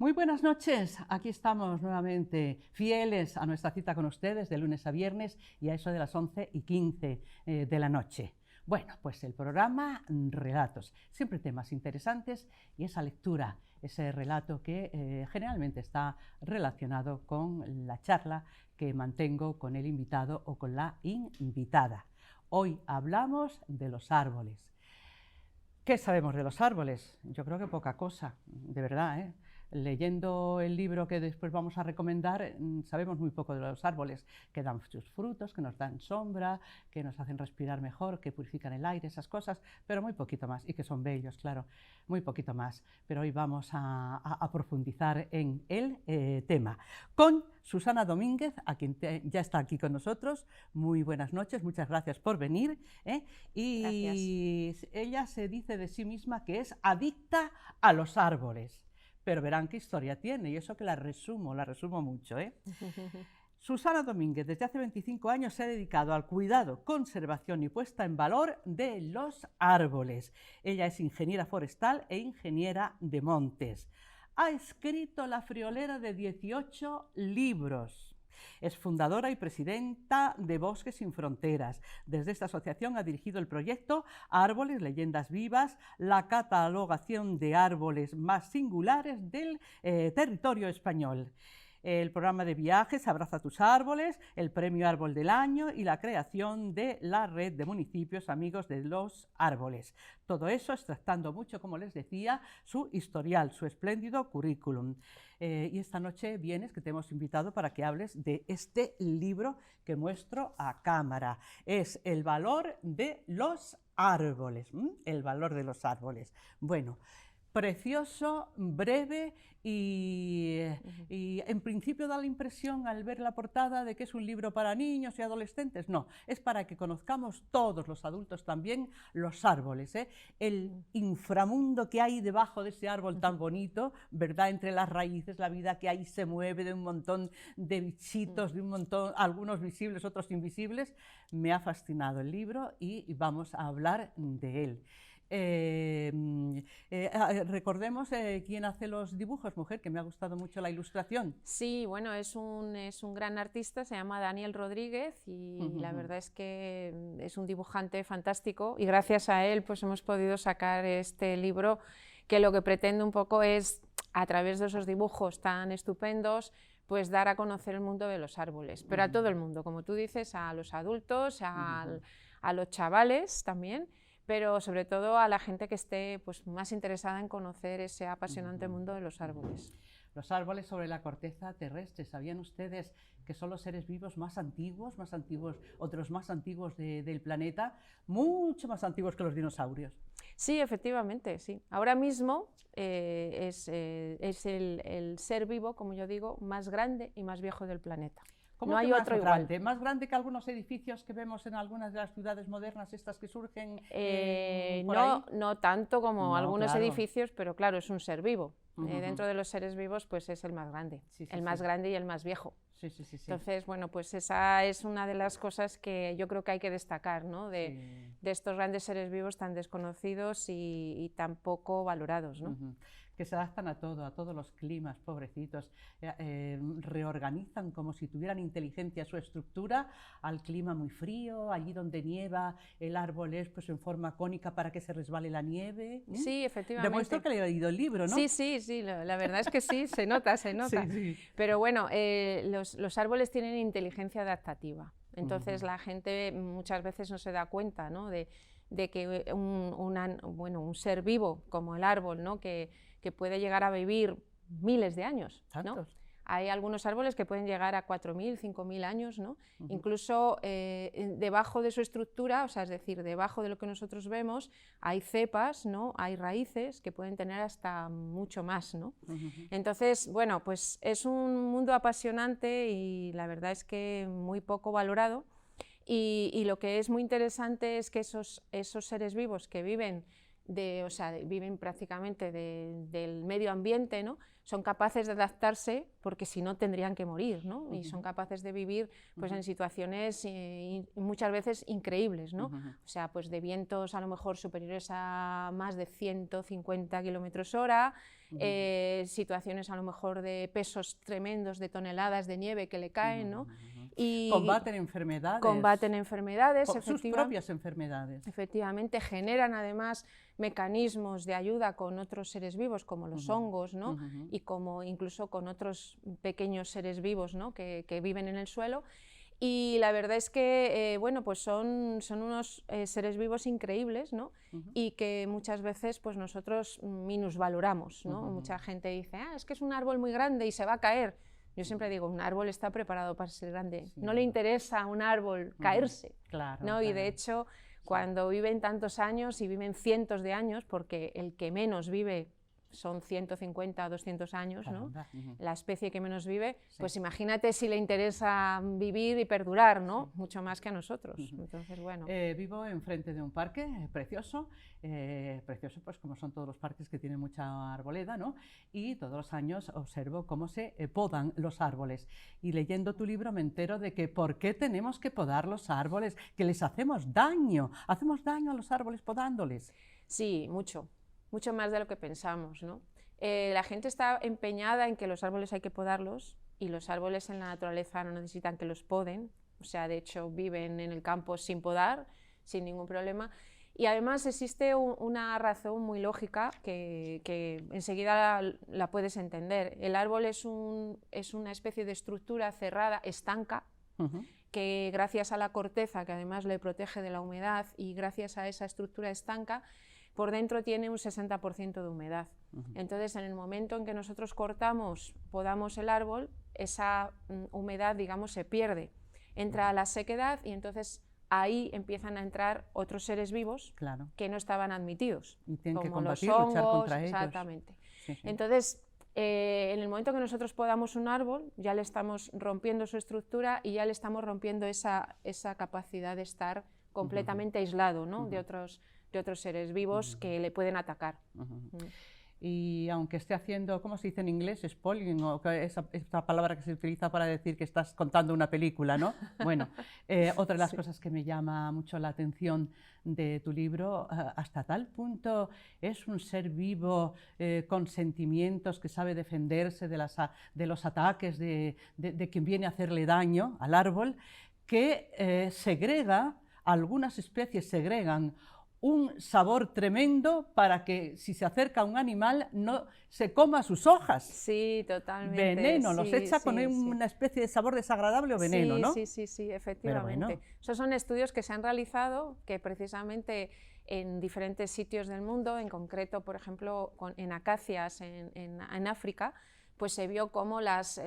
Muy buenas noches, aquí estamos nuevamente, fieles a nuestra cita con ustedes de lunes a viernes y a eso de las 11:15 de la noche. Bueno, pues el programa Relatos, siempre temas interesantes y esa lectura, ese relato que generalmente está relacionado con la charla que mantengo con el invitado o con la invitada. Hoy hablamos de los árboles. ¿Qué sabemos de los árboles? Yo creo que poca cosa, de verdad, ¿eh? Leyendo el libro que después vamos a recomendar, sabemos muy poco de los árboles, que dan sus frutos, que nos dan sombra, que nos hacen respirar mejor, que purifican el aire, esas cosas, pero muy poquito más, y que son bellos, claro, muy poquito más. Pero hoy vamos a profundizar en el tema con Susana Domínguez, a quien ya está aquí con nosotros. Muy buenas noches, muchas gracias por venir. Y gracias. Ella se dice de sí misma que es adicta a los árboles. Pero verán qué historia tiene, y eso que la resumo mucho. Susana Domínguez, desde hace 25 años se ha dedicado al cuidado, conservación y puesta en valor de los árboles. Ella es ingeniera forestal e ingeniera de montes. Ha escrito la friolera de 18 libros. Es fundadora y presidenta de Bosques Sin Fronteras. Desde esta asociación ha dirigido el proyecto Árboles, Leyendas Vivas, la catalogación de árboles más singulares del territorio español. El programa de viajes Abraza tus árboles, el premio Árbol del Año y la creación de la red de municipios amigos de los árboles. Todo eso extractando mucho, como les decía, su historial, su espléndido currículum. Y esta noche vienes, que te hemos invitado para que hables de este libro que muestro a cámara. Es El valor de los árboles. El valor de los árboles. Bueno, precioso, breve y en principio da la impresión al ver la portada de que es un libro para niños y adolescentes. No, es para que conozcamos todos los adultos también los árboles, el inframundo que hay debajo de ese árbol tan bonito, ¿verdad? Entre las raíces, la vida que ahí se mueve de un montón de bichitos, de un montón, algunos visibles, otros invisibles. Me ha fascinado el libro y vamos a hablar de él. Recordemos quién hace los dibujos, mujer, que me ha gustado mucho la ilustración. Sí, bueno, es un gran artista, se llama Daniel Rodríguez y la verdad es que es un dibujante fantástico y gracias a él pues hemos podido sacar este libro que lo que pretende un poco es, a través de esos dibujos tan estupendos, pues dar a conocer el mundo de los árboles, pero a todo el mundo, como tú dices, a los adultos, a los chavales también, pero sobre todo a la gente que esté pues, más interesada en conocer ese apasionante mundo de los árboles. Los árboles sobre la corteza terrestre, ¿sabían ustedes que son los seres vivos más antiguos, otros más antiguos del planeta, mucho más antiguos que los dinosaurios? Sí, efectivamente, sí. Ahora mismo es el ser vivo, como yo digo, más grande y más viejo del planeta. No hay otro igual. ¿Más grande que algunos edificios que vemos en algunas de las ciudades modernas, estas que surgen por ahí? No tanto como algunos edificios, pero claro, es un ser vivo. Dentro de los seres vivos, pues es el más grande, más grande y el más viejo. Entonces, bueno, pues esa es una de las cosas que yo creo que hay que destacar, ¿no? De estos grandes seres vivos tan desconocidos y tan poco valorados, ¿no? Que se adaptan a todos los climas, pobrecitos, reorganizan como si tuvieran inteligencia su estructura al clima muy frío, allí donde nieva el árbol es pues en forma cónica para que se resbale la nieve. Sí, efectivamente. Demuestro que le he leído el libro, ¿no? Sí, la verdad es que sí, se nota. Sí. Pero bueno, los árboles tienen inteligencia adaptativa, entonces la gente muchas veces no se da cuenta, ¿no? de que un ser vivo como el árbol, ¿no? que puede llegar a vivir miles de años, ¿no? Hay algunos árboles que pueden llegar a 4.000, 5.000 años, ¿no? Incluso debajo de su estructura, o sea, es decir, debajo de lo que nosotros vemos, hay cepas, ¿no? Hay raíces que pueden tener hasta mucho más, ¿no? Entonces, bueno, pues es un mundo apasionante y la verdad es que muy poco valorado. Y lo que es muy interesante es que esos seres vivos que viven o sea, viven prácticamente del medio ambiente, ¿no? Son capaces de adaptarse porque si no tendrían que morir, ¿no? Y son capaces de vivir pues, en situaciones muchas veces increíbles, ¿no? O sea, pues de vientos a lo mejor superiores a más de 150 kilómetros hora, situaciones a lo mejor de pesos tremendos, de toneladas de nieve que le caen, ¿no? Y combaten enfermedades. Combaten enfermedades, sus propias enfermedades. Efectivamente, generan además mecanismos de ayuda con otros seres vivos como los hongos, ¿no? Y como incluso con otros pequeños seres vivos, ¿no? que viven en el suelo. Y la verdad es que bueno, pues son unos seres vivos increíbles, ¿no? Y que muchas veces pues, nosotros minusvaloramos, ¿no? Mucha gente dice, es que es un árbol muy grande y se va a caer. Yo siempre digo, un árbol está preparado para ser grande. Sí. No le interesa a un árbol caerse, claro, ¿no? Claro. Y de hecho, cuando viven tantos años y viven cientos de años, porque el que menos vive son 150 o 200 años, ¿no? La especie que menos vive, pues imagínate si le interesa vivir y perdurar, ¿no? Mucho más que a nosotros. Entonces, bueno. Vivo enfrente de un parque precioso, precioso pues como son todos los parques que tienen mucha arboleda, ¿no? Y todos los años observo cómo se podan los árboles. Y leyendo tu libro me entero de que ¿por qué tenemos que podar los árboles? Que les hacemos daño a los árboles podándoles. Sí, mucho más de lo que pensamos, ¿no? La gente está empeñada en que los árboles hay que podarlos y los árboles en la naturaleza no necesitan que los poden, o sea, de hecho viven en el campo sin podar, sin ningún problema. Y además existe una razón muy lógica que enseguida la puedes entender. El árbol es una especie de estructura cerrada, estanca, que gracias a la corteza, que además le protege de la humedad, y gracias a esa estructura estanca, por dentro tiene un 60% de humedad. Entonces, en el momento en que nosotros podamos el árbol, esa humedad, digamos, se pierde. Entra a la sequedad y entonces ahí empiezan a entrar otros seres vivos que no estaban admitidos. Y tienen como que combatir, los hongos, luchar contra ellos. Exactamente. Sí. Entonces, en el momento que nosotros podamos un árbol, ya le estamos rompiendo su estructura y ya le estamos rompiendo esa capacidad de estar completamente aislado, ¿no? de otros seres vivos que le pueden atacar. Y aunque esté haciendo, ¿cómo se dice en inglés? Spoiling, o esa palabra que se utiliza para decir que estás contando una película, ¿no? Bueno, otra de las cosas que me llama mucho la atención de tu libro, hasta tal punto es un ser vivo con sentimientos que sabe defenderse de los ataques de quien viene a hacerle daño al árbol, que algunas especies segregan un sabor tremendo para que si se acerca a un animal no se coma sus hojas. Sí, totalmente. Veneno, los echa con una especie de sabor desagradable o veneno, ¿no? Sí, efectivamente. Bueno. Esos son estudios que se han realizado que precisamente en diferentes sitios del mundo, en concreto, por ejemplo, en acacias en África, pues se vio cómo las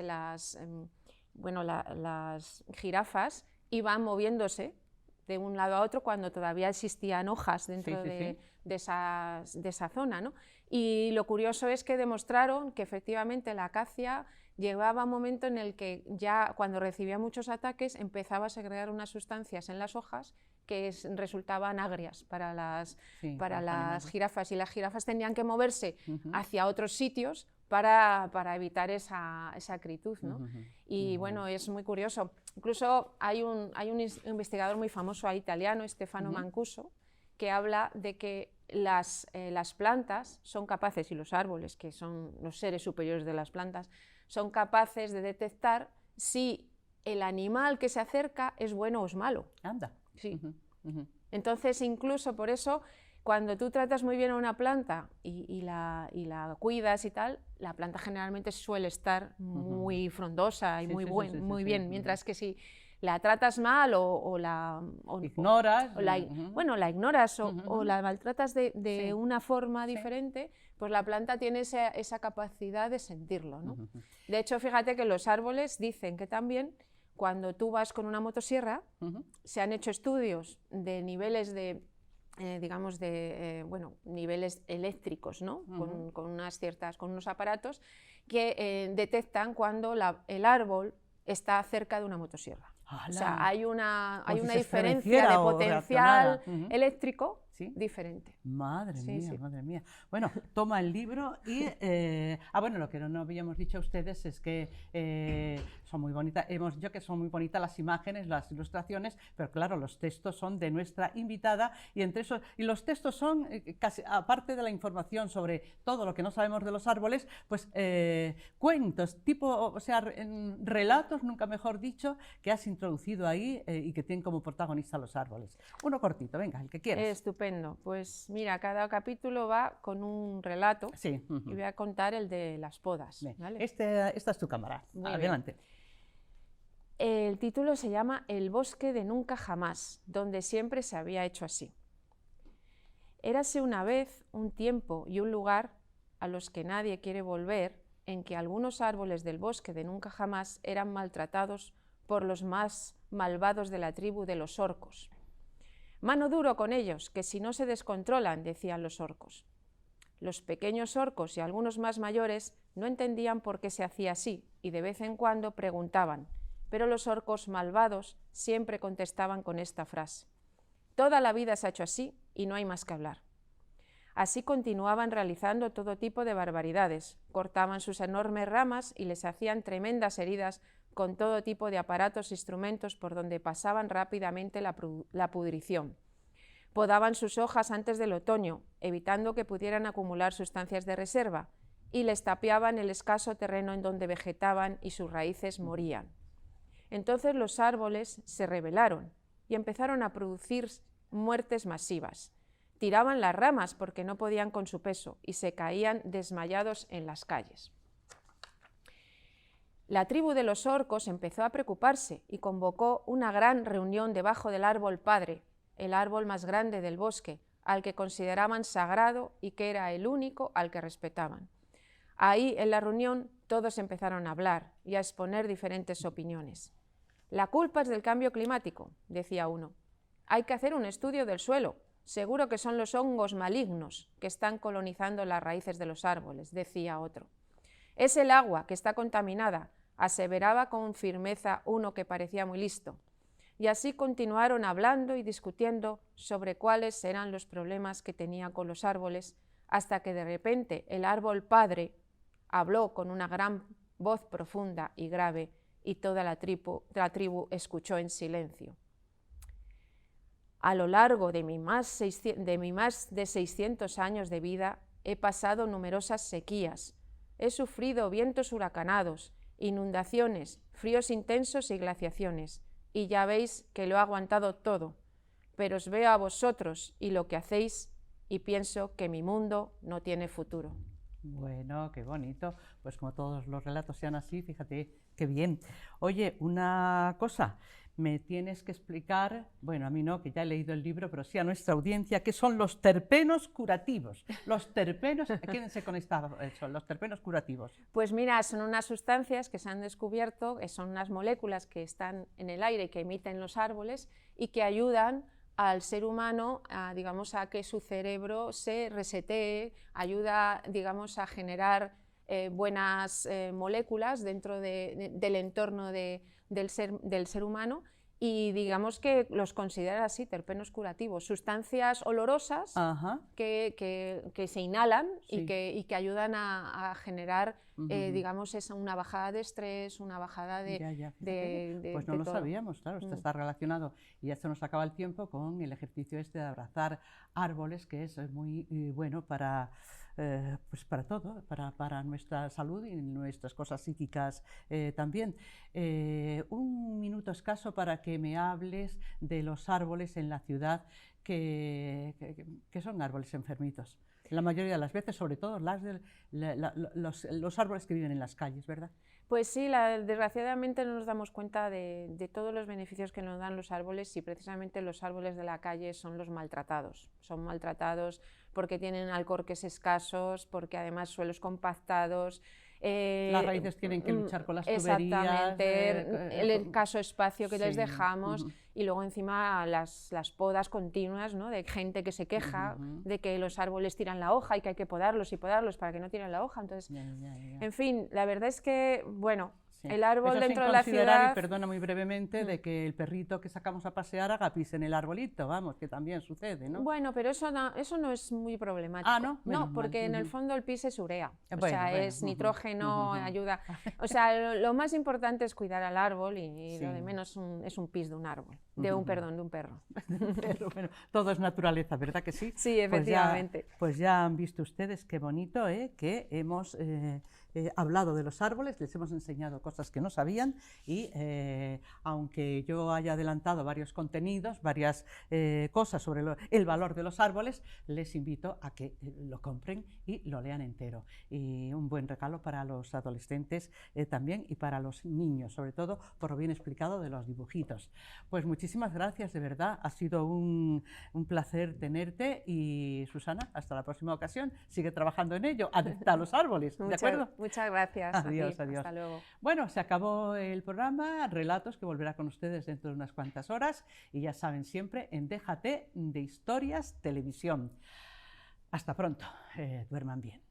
jirafas iban moviéndose de un lado a otro cuando todavía existían hojas dentro de esa zona, ¿no? Y lo curioso es que demostraron que efectivamente la acacia llegaba a un momento en el que ya cuando recibía muchos ataques empezaba a segregar unas sustancias en las hojas que resultaban agrias para las jirafas, y las jirafas tenían que moverse hacia otros sitios para evitar esa acritud, ¿no? Y bueno, es muy curioso. Incluso hay un investigador muy famoso italiano, Stefano Mancuso, que habla de que las plantas son capaces, y los árboles, que son los seres superiores de las plantas, son capaces de detectar si el animal que se acerca es bueno o es malo. Anda. Sí. Entonces, incluso por eso, cuando tú tratas muy bien a una planta y la cuidas y tal, la planta generalmente suele estar muy frondosa y muy bien, mientras que si la tratas mal o la ignoras, la ignoras o la maltratas de una forma diferente, pues la planta tiene esa capacidad de sentirlo, ¿no? De hecho, fíjate que los árboles dicen que también cuando tú vas con una motosierra, se han hecho estudios de niveles de niveles eléctricos, ¿no? Con unos aparatos que detectan cuando el árbol está cerca de una motosierra. ¡Hala! O sea, hay una diferencia de potencial eléctrico ¿Sí? diferente. Madre Sí, mía, sí. madre mía. Bueno, toma el libro y... bueno, lo que no habíamos dicho a ustedes es que son muy bonitas, hemos dicho que son muy bonitas las imágenes, las ilustraciones, pero claro, los textos son de nuestra invitada y entre esos, y los textos son, casi, aparte de la información sobre todo lo que no sabemos de los árboles, pues cuentos, tipo, o sea, relatos, nunca mejor dicho, que has introducido ahí y que tienen como protagonista los árboles. Uno cortito, venga, el que quieras. Estupendo. Pues mira, cada capítulo va con un relato Sí. y voy a contar el de las podas. ¿Vale? Esta es tu cámara. Muy Adelante. bien. El título se llama El bosque de nunca jamás, donde siempre se había hecho así. Érase una vez, un tiempo y un lugar a los que nadie quiere volver, en que algunos árboles del bosque de nunca jamás eran maltratados por los más malvados de la tribu de los orcos. Mano duro con ellos, que si no se descontrolan, decían los orcos. Los pequeños orcos y algunos más mayores no entendían por qué se hacía así y de vez en cuando preguntaban, pero los orcos malvados siempre contestaban con esta frase: toda la vida se ha hecho así y no hay más que hablar. Así continuaban realizando todo tipo de barbaridades, cortaban sus enormes ramas y les hacían tremendas heridas con todo tipo de aparatos e instrumentos por donde pasaban rápidamente la pudrición. Podaban sus hojas antes del otoño, evitando que pudieran acumular sustancias de reserva, y les tapiaban el escaso terreno en donde vegetaban y sus raíces morían. Entonces los árboles se rebelaron y empezaron a producir muertes masivas. Tiraban las ramas porque no podían con su peso y se caían desmayados en las calles. La tribu de los orcos empezó a preocuparse y convocó una gran reunión debajo del árbol padre, el árbol más grande del bosque, al que consideraban sagrado y que era el único al que respetaban. Ahí, en la reunión, todos empezaron a hablar y a exponer diferentes opiniones. La culpa es del cambio climático, decía uno. Hay que hacer un estudio del suelo. Seguro que son los hongos malignos que están colonizando las raíces de los árboles, decía otro. Es el agua que está contaminada, aseveraba con firmeza uno que parecía muy listo. Y así continuaron hablando y discutiendo sobre cuáles eran los problemas que tenían con los árboles, hasta que de repente el árbol padre habló con una gran voz profunda y grave y toda la tribu escuchó en silencio. A lo largo de mi más de 600 años de vida he pasado numerosas sequías, he sufrido vientos huracanados, inundaciones, fríos intensos y glaciaciones, y ya veis que lo he aguantado todo, pero os veo a vosotros y lo que hacéis y pienso que mi mundo no tiene futuro. Bueno, qué bonito. Pues como todos los relatos sean así, fíjate qué bien. Oye, una cosa, me tienes que explicar, bueno, a mí no, que ya he leído el libro, pero sí a nuestra audiencia, ¿qué son los terpenos curativos? Los terpenos, quédense con esta, son los terpenos curativos. Pues mira, son unas sustancias que se han descubierto, que son unas moléculas que están en el aire, que emiten los árboles y que ayudan al ser humano, digamos, a que su cerebro se resetee, ayuda, digamos, a generar buenas moléculas dentro del entorno del ser humano, y digamos que los consideran así, terpenos curativos, sustancias olorosas que se inhalan, sí, y que ayudan a generar, digamos, una bajada de estrés, una bajada de pues no lo sabíamos, claro, esto está relacionado, y ya se nos acaba el tiempo, con el ejercicio este de abrazar árboles, que es muy bueno para... pues para todo, para nuestra salud y nuestras cosas psíquicas también. Un minuto escaso para que me hables de los árboles en la ciudad que son árboles enfermitos. La mayoría de las veces, sobre todo los árboles que viven en las calles, ¿verdad? Pues sí, desgraciadamente no nos damos cuenta de todos los beneficios que nos dan los árboles, y precisamente los árboles de la calle son los maltratados. Son maltratados porque tienen alcorques escasos, porque además suelos compactados. Las raíces tienen que luchar con las tuberías. Exactamente, el escaso espacio que les dejamos, y luego encima las podas continuas, ¿no? De gente que se queja de que los árboles tiran la hoja y que hay que podarlos y podarlos para que no tiren la hoja. Entonces, en fin, la verdad es que, bueno, Sí. El árbol Eso dentro sin de la considerar, ciudad... y perdona muy brevemente, de que el perrito que sacamos a pasear haga pis en el arbolito, vamos, que también sucede, ¿no? Bueno, pero eso no es muy problemático. Ah, ¿no? Menos No, mal. porque en el fondo el pis es urea, o Bueno, sea, bueno, es nitrógeno, ujú. ayuda. O sea, lo más importante es cuidar al árbol y Sí. lo de menos es un pis de un árbol, perdón, de un perro. Pero bueno, todo es naturaleza, ¿verdad que sí? Sí, efectivamente. Pues ya han visto ustedes qué bonito, que hemos hablado de los árboles, les hemos enseñado cosas que no sabían y aunque yo haya adelantado varios contenidos, varias cosas sobre el valor de los árboles, les invito a que lo compren y lo lean entero. Y un buen regalo para los adolescentes también y para los niños, sobre todo por lo bien explicado de los dibujitos. Pues muchísimas gracias, de verdad, ha sido un placer tenerte y Susana, hasta la próxima ocasión, sigue trabajando en ello, adapta a los árboles, ¿de acuerdo? Muchas gracias. Adiós, a ti. adiós. Hasta luego. Bueno, se acabó el programa, Relatos, que volverá con ustedes dentro de unas cuantas horas y ya saben, siempre en Déjate de Historias Televisión. Hasta pronto, duerman bien.